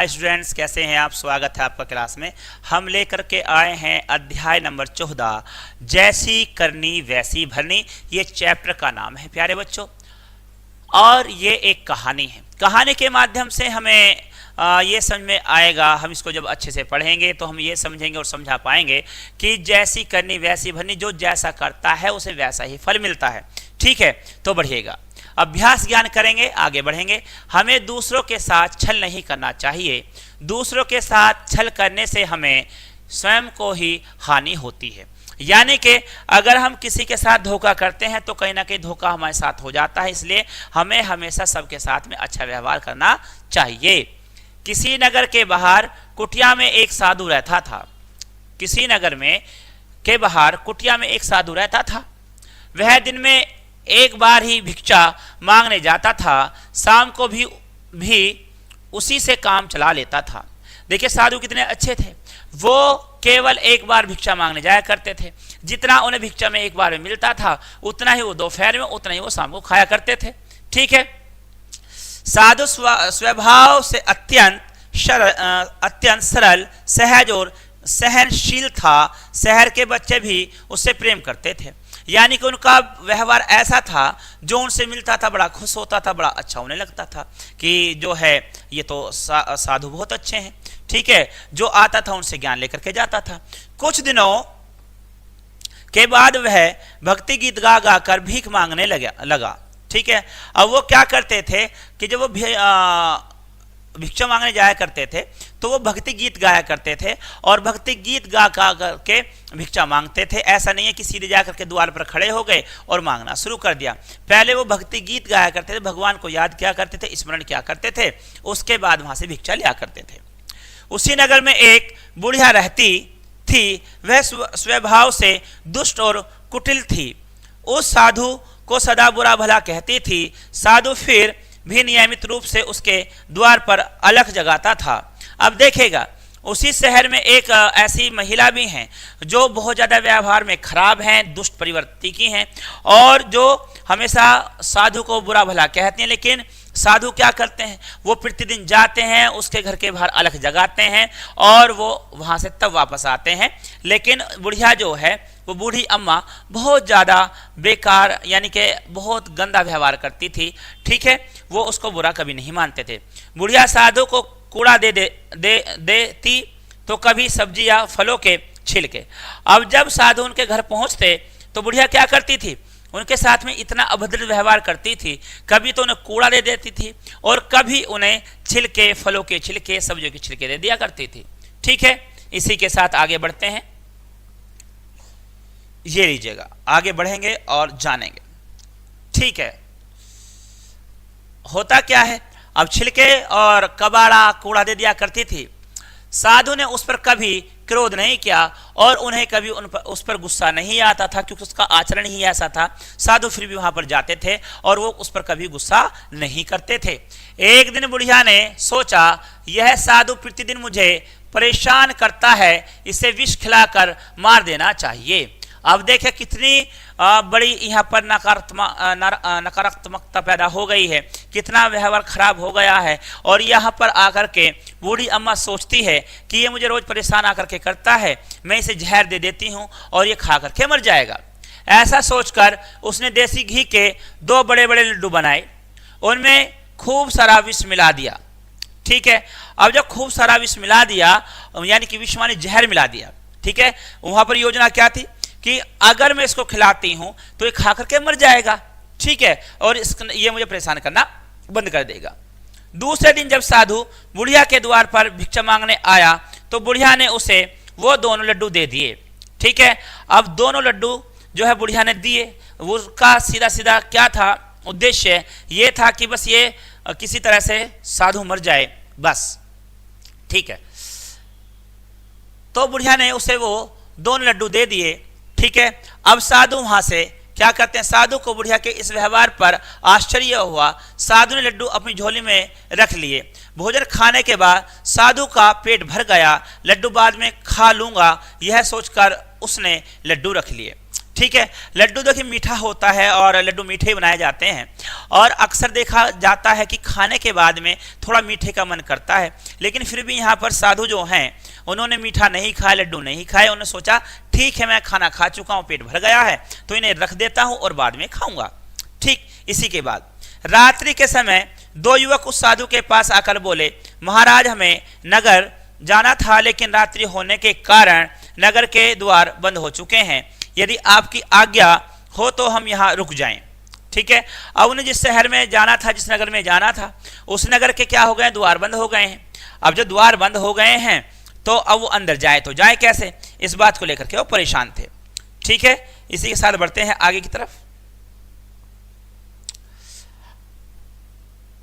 Hi students, कैसे हैं आप। स्वागत है आपका क्लास में। हम लेकर के आए हैं अध्याय नंबर 14, जैसी करनी वैसी भरनी। ये चैप्टर का नाम है प्यारे बच्चों, और ये एक कहानी है। कहानी के माध्यम से हमें ये समझ में आएगा, हम इसको जब अच्छे से पढ़ेंगे तो हम ये समझेंगे और समझा पाएंगे कि जैसी करनी वैसी भरनी, जो जैसा करता है उसे वैसा ही फल मिलता है। ठीक है, तो बढ़िएगा, अभ्यास ज्ञान करेंगे, आगे बढ़ेंगे। हमें दूसरों के साथ छल नहीं करना चाहिए। दूसरों के साथ छल करने से हमें स्वयं को ही हानि होती है। यानी कि अगर हम किसी के साथ धोखा करते हैं तो कहीं ना कहीं धोखा हमारे साथ हो जाता है। इसलिए हमें हमेशा सबके साथ में अच्छा व्यवहार करना चाहिए। किसी नगर के बाहर कुटिया में एक साधु रहता था। किसी नगर में के बाहर कुटिया में एक साधु रहता था। वह दिन में एक बार ही भिक्षा मांगने जाता था। शाम को भी उसी से काम चला लेता था। देखिए साधु कितने अच्छे थे। वो केवल एक बार भिक्षा मांगने जाया करते थे। जितना उन्हें भिक्षा में एक बार में मिलता था उतना ही वो दोपहर में, उतना ही वो शाम को खाया करते थे। ठीक है, साधु स्वभाव से अत्यंत सरल, सहज और सहनशील था। शहर के बच्चे भी उससे प्रेम करते थे। यानी कि उनका व्यवहार ऐसा था, जो उनसे मिलता था बड़ा खुश होता था, बड़ा अच्छा होने लगता था कि जो है ये तो साधु बहुत अच्छे हैं। ठीक है, जो आता था उनसे ज्ञान लेकर के जाता था। कुछ दिनों के बाद वह भक्ति गीत गा गा कर भीख मांगने लगा। ठीक है, अब वो क्या करते थे कि जब वो भिक्षा मांगने जाया करते थे तो वो भक्ति गीत गाया करते थे और भक्ति गीत गा करके भिक्षा मांगते थे। ऐसा नहीं है कि सीधे जाकर के द्वार पर खड़े हो गए और मांगना शुरू कर दिया। पहले वो भक्ति गीत गाया करते थे, भगवान को याद किया करते थे, स्मरण किया करते थे, उसके बाद वहां से भिक्षा लिया करते थे। उसी नगर में एक बुढ़िया रहती थी। वह स्वभाव से दुष्ट और कुटिल थी। उस साधु को सदा बुरा भला कहती थी। साधु फिर भी नियमित रूप से उसके द्वार पर अलख जगाता था। अब देखेगा, उसी शहर में एक ऐसी महिला भी हैं जो बहुत ज़्यादा व्यवहार में खराब हैं, दुष्ट प्रवृत्ति की हैं और जो हमेशा साधु को बुरा भला कहते हैं। लेकिन साधु क्या करते हैं, वो प्रतिदिन जाते हैं, उसके घर के बाहर अलख जगाते हैं और वो वहाँ से तब वापस आते हैं। लेकिन बुढ़िया जो है, वो बूढ़ी अम्मा बहुत ज़्यादा बेकार, यानी कि बहुत गंदा व्यवहार करती थी। ठीक है, वो उसको बुरा कभी नहीं मानते थे। बुढ़िया साधु को कूड़ा देती तो कभी सब्जी या फलों के छिलके। अब जब साधु उनके घर पहुंचते तो बुढ़िया क्या करती थी, उनके साथ में इतना अभद्र व्यवहार करती थी। कभी तो उन्हें कूड़ा दे देती थी और कभी उन्हें छिलके, फलों के छिलके, सब्जियों के छिलके दे दिया करती थी। ठीक है, इसी के साथ आगे बढ़ते हैं। ये लीजिएगा, आगे बढ़ेंगे और जानेंगे। ठीक है, होता क्या है, अब छिलके और कबाड़ा कूड़ा दे दिया करती थी। साधु ने उस पर कभी क्रोध नहीं किया और उन्हें कभी उस पर गुस्सा नहीं आता था, क्योंकि उसका आचरण ही ऐसा था। साधु फिर भी वहां पर जाते थे और वो उस पर कभी गुस्सा नहीं करते थे। एक दिन बुढ़िया ने सोचा, यह साधु प्रतिदिन मुझे परेशान करता है, इसे विष खिलाकर मार देना चाहिए। अब देखें कितनी बड़ी यहाँ पर नकारात्मकता पैदा हो गई है, कितना व्यवहार खराब हो गया है। और यहाँ पर आकर के बूढ़ी अम्मा सोचती है कि ये मुझे रोज परेशान आकर के करता है, मैं इसे जहर दे देती हूँ और ये खा करके मर जाएगा। ऐसा सोचकर उसने देसी घी के 2 बड़े बड़े लड्डू बनाए, उनमें खूब सारा विष मिला दिया। ठीक है, अब जब खूब सारा विष मिला दिया, यानी कि विष माने जहर मिला दिया। ठीक है, वहां पर योजना क्या थी कि अगर मैं इसको खिलाती हूं तो ये खा करके मर जाएगा। ठीक है, और ये मुझे परेशान करना बंद कर देगा। दूसरे दिन जब साधु बुढ़िया के द्वार पर भिक्षा मांगने आया तो बुढ़िया ने उसे वो दोनों लड्डू दे दिए। ठीक है, अब दोनों लड्डू जो है बुढ़िया ने दिए, उसका सीधा सीधा क्या था उद्देश्य, ये था कि बस ये किसी तरह से साधु मर जाए बस। ठीक है, तो बुढ़िया ने उसे वो दोनों लड्डू दे दिए। ठीक है, अब साधु वहां से क्या करते हैं, साधु को बुढ़िया के इस व्यवहार पर आश्चर्य हुआ। साधु ने लड्डू अपनी झोली में रख लिए। भोजन खाने के बाद साधु का पेट भर गया। लड्डू बाद में खा लूंगा, यह सोचकर उसने लड्डू रख लिए। ठीक है। लड्डू देखिए मीठा होता है और लड्डू मीठे बनाए जाते हैं और अक्सर देखा जाता है कि खाने के बाद में थोड़ा मीठे का मन करता है, लेकिन फिर भी यहाँ पर साधु जो हैं उन्होंने मीठा नहीं खाया, लड्डू नहीं खाए। उन्होंने सोचा ठीक है मैं खाना खा चुका हूँ, पेट भर गया है तो इन्हें रख देता हूँ और बाद में खाऊंगा। ठीक इसी के बाद रात्रि के समय दो युवक उस साधु के पास आकर बोले, महाराज हमें नगर जाना था लेकिन रात्रि होने के कारण नगर के द्वार बंद हो चुके हैं, यदि आपकी आज्ञा हो तो हम यहाँ रुक जाएं। ठीक है। अब उन्हें जिस शहर में जाना था, जिस नगर में जाना था, उस नगर के क्या हो गए, द्वार बंद हो गए हैं। अब जो द्वार बंद हो गए हैं तो अब वो अंदर जाए तो जाए कैसे, इस बात को लेकर के वो परेशान थे। ठीक है। इसी के साथ बढ़ते हैं आगे की तरफ।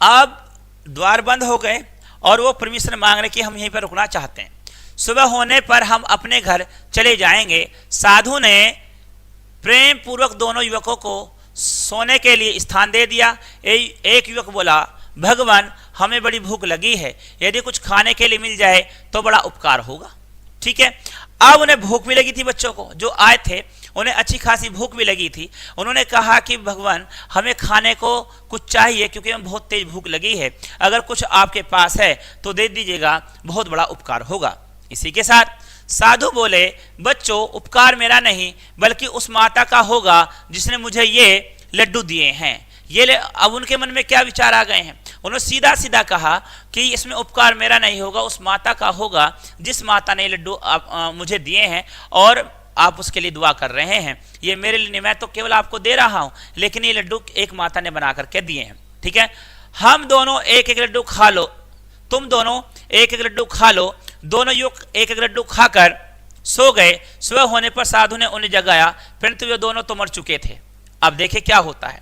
अब द्वार बंद हो गए और वो परमिशन मांग रहे कि हम यहीं पर रुकना चाहते हैं, सुबह होने पर हम अपने घर चले जाएंगे। साधु ने प्रेम पूर्वक दोनों युवकों को सोने के लिए स्थान दे दिया। एक युवक बोला, भगवान हमें बड़ी भूख लगी है, यदि कुछ खाने के लिए मिल जाए तो बड़ा उपकार होगा। ठीक है। अब उन्हें भूख भी लगी थी, बच्चों को जो आए थे उन्हें अच्छी खासी भूख भी लगी थी। उन्होंने कहा कि भगवान हमें खाने को कुछ चाहिए क्योंकि हमें बहुत तेज भूख लगी है, अगर कुछ आपके पास है तो दे दीजिएगा, बहुत बड़ा उपकार होगा। इसी के साथ साधु बोले, बच्चों उपकार मेरा नहीं बल्कि उस माता का होगा जिसने मुझे ये लड्डू दिए हैं। ये अब उनके मन में क्या विचार आ गए हैं, उन्होंने सीधा सीधा कहा कि इसमें उपकार मेरा नहीं होगा, उस माता का होगा जिस माता ने लड्डू मुझे दिए हैं और आप उसके लिए दुआ कर रहे हैं। ये मेरे लिए नहीं, मैं तो केवल आपको दे रहा हूं, लेकिन ये लड्डू एक माता ने बना करके दिए हैं। ठीक है। हम दोनों एक एक लड्डू खा लो, तुम दोनों एक एक लड्डू खा लो। दोनों युवक एक एक लड्डू खाकर सो गए। सुबह होने पर साधु ने उन्हें जगाया, परंतु वे दोनों तो मर चुके थे। अब देखिए क्या होता है,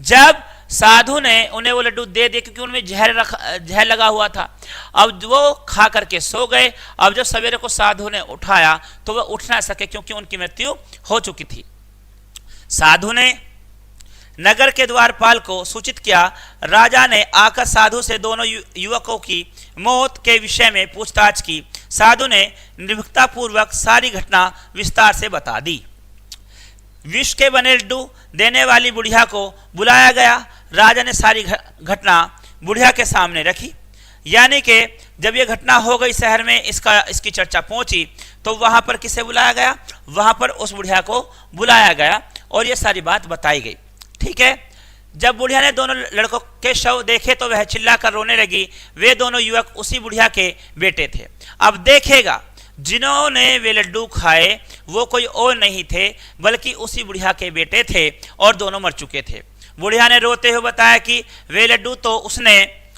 जब साधु ने उन्हें वो लड्डू दे दिए क्योंकि उनमें जहर लगा हुआ था, अब वो खा करके सो गए। अब जब सवेरे को साधु ने उठाया तो वह उठ ना सके क्योंकि उनकी मृत्यु हो चुकी थी। साधु ने नगर के द्वारपाल को सूचित किया। राजा ने आकर साधु से दोनों युवकों की मौत के विषय में पूछताछ की। साधु ने निर्भीकता पूर्वक सारी घटना विस्तार से बता दी। विष के बने लड्डू देने वाली बुढ़िया को बुलाया गया। राजा ने सारी घटना बुढ़िया के सामने रखी, यानी कि जब यह घटना हो गई शहर में, इसकी चर्चा पहुंची तो वहां पर किसे बुलाया गया, वहां पर उस बुढ़िया को बुलाया गया और यह सारी बात बताई गई। ठीक है। जब बुढ़िया ने दोनों लड़कों के शव देखे तो वह चिल्लाकर रोने लगी। वे दोनों युवक उसी बुढ़िया के बेटे थे। अब देखेगा, जिन्होंने वे लड्डू खाए वो कोई और नहीं थे बल्कि उसी बुढ़िया के बेटे थे और दोनों मर चुके थे। बुढ़िया ने रोते हुए बताया कि वे लड्डू तो उसने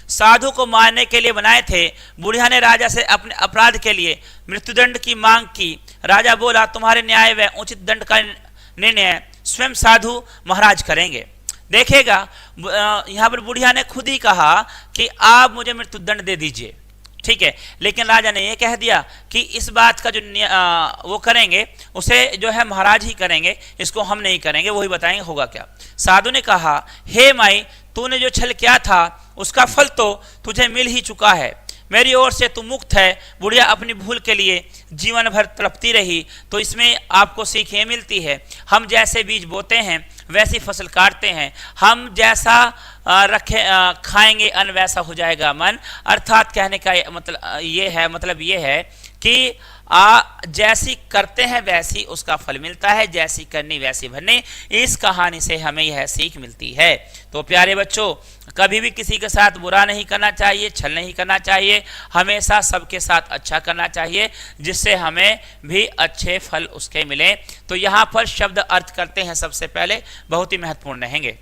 साधु को मारने के लिए बनाए थे। बुढ़िया ने राजा से अपने अपराध के लिए मृत्युदंड की मांग की। राजा बोला, तुम्हारे न्याय व उचित दंड का निर्णय स्वयं साधु महाराज करेंगे। देखेगा, यहाँ पर बुढ़िया ने खुद ही कहा कि आप मुझे मृत्युदंड दे दीजिए। ठीक है। लेकिन राजा ने यह कह दिया कि इस बात का जो वो करेंगे उसे जो है महाराज ही करेंगे, इसको हम नहीं करेंगे, वही बताएंगे होगा क्या। साधु ने कहा, हे माई, तूने जो छल किया था उसका फल तो तुझे मिल ही चुका है, मेरी ओर से तू मुक्त है। बुढ़िया अपनी भूल के लिए जीवन भर तड़पती रही, तो इसमें आपको सीख ये मिलती है, हम जैसे बीज बोते हैं वैसी फसल काटते हैं, हम जैसा खाएंगे अन्न वैसा हो जाएगा मन। अर्थात कहने का मतलब ये है कि जैसी करते हैं वैसी उसका फल मिलता है, जैसी करनी वैसी भरनी। इस कहानी से हमें यह सीख मिलती है। तो प्यारे बच्चों, कभी भी किसी के साथ बुरा नहीं करना चाहिए, छल नहीं करना चाहिए, हमेशा सबके साथ अच्छा करना चाहिए जिससे हमें भी अच्छे फल उसके मिले। तो यहाँ पर शब्द अर्थ करते हैं, सबसे पहले बहुत ही महत्वपूर्ण रहेंगे।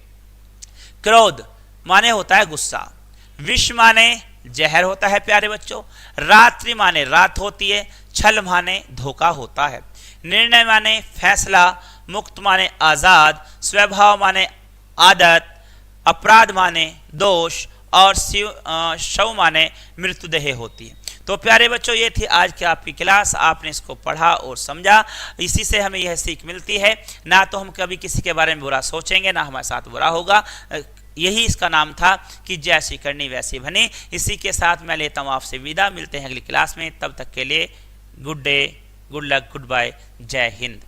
क्रोध माने होता है गुस्सा, विष माने जहर होता है प्यारे बच्चों, रात्रि माने रात होती है, छल माने धोखा होता है, निर्णय माने फैसला, मुक्त माने आजाद, स्वभाव माने आदत, अपराध माने दोष और शव माने मृत्युदेह होती है। तो प्यारे बच्चों, ये थी आज की आपकी क्लास। आपने इसको पढ़ा और समझा, इसी से हमें यह सीख मिलती है, ना तो हम कभी किसी के बारे में बुरा सोचेंगे, ना हमारे साथ बुरा होगा। यही इसका नाम था कि जैसी करनी वैसी बने। इसी के साथ मैं लेता हूँ आपसे विदा, मिलते हैं अगली क्लास में। तब तक के लिए good day, good luck, goodbye, जय हिंद।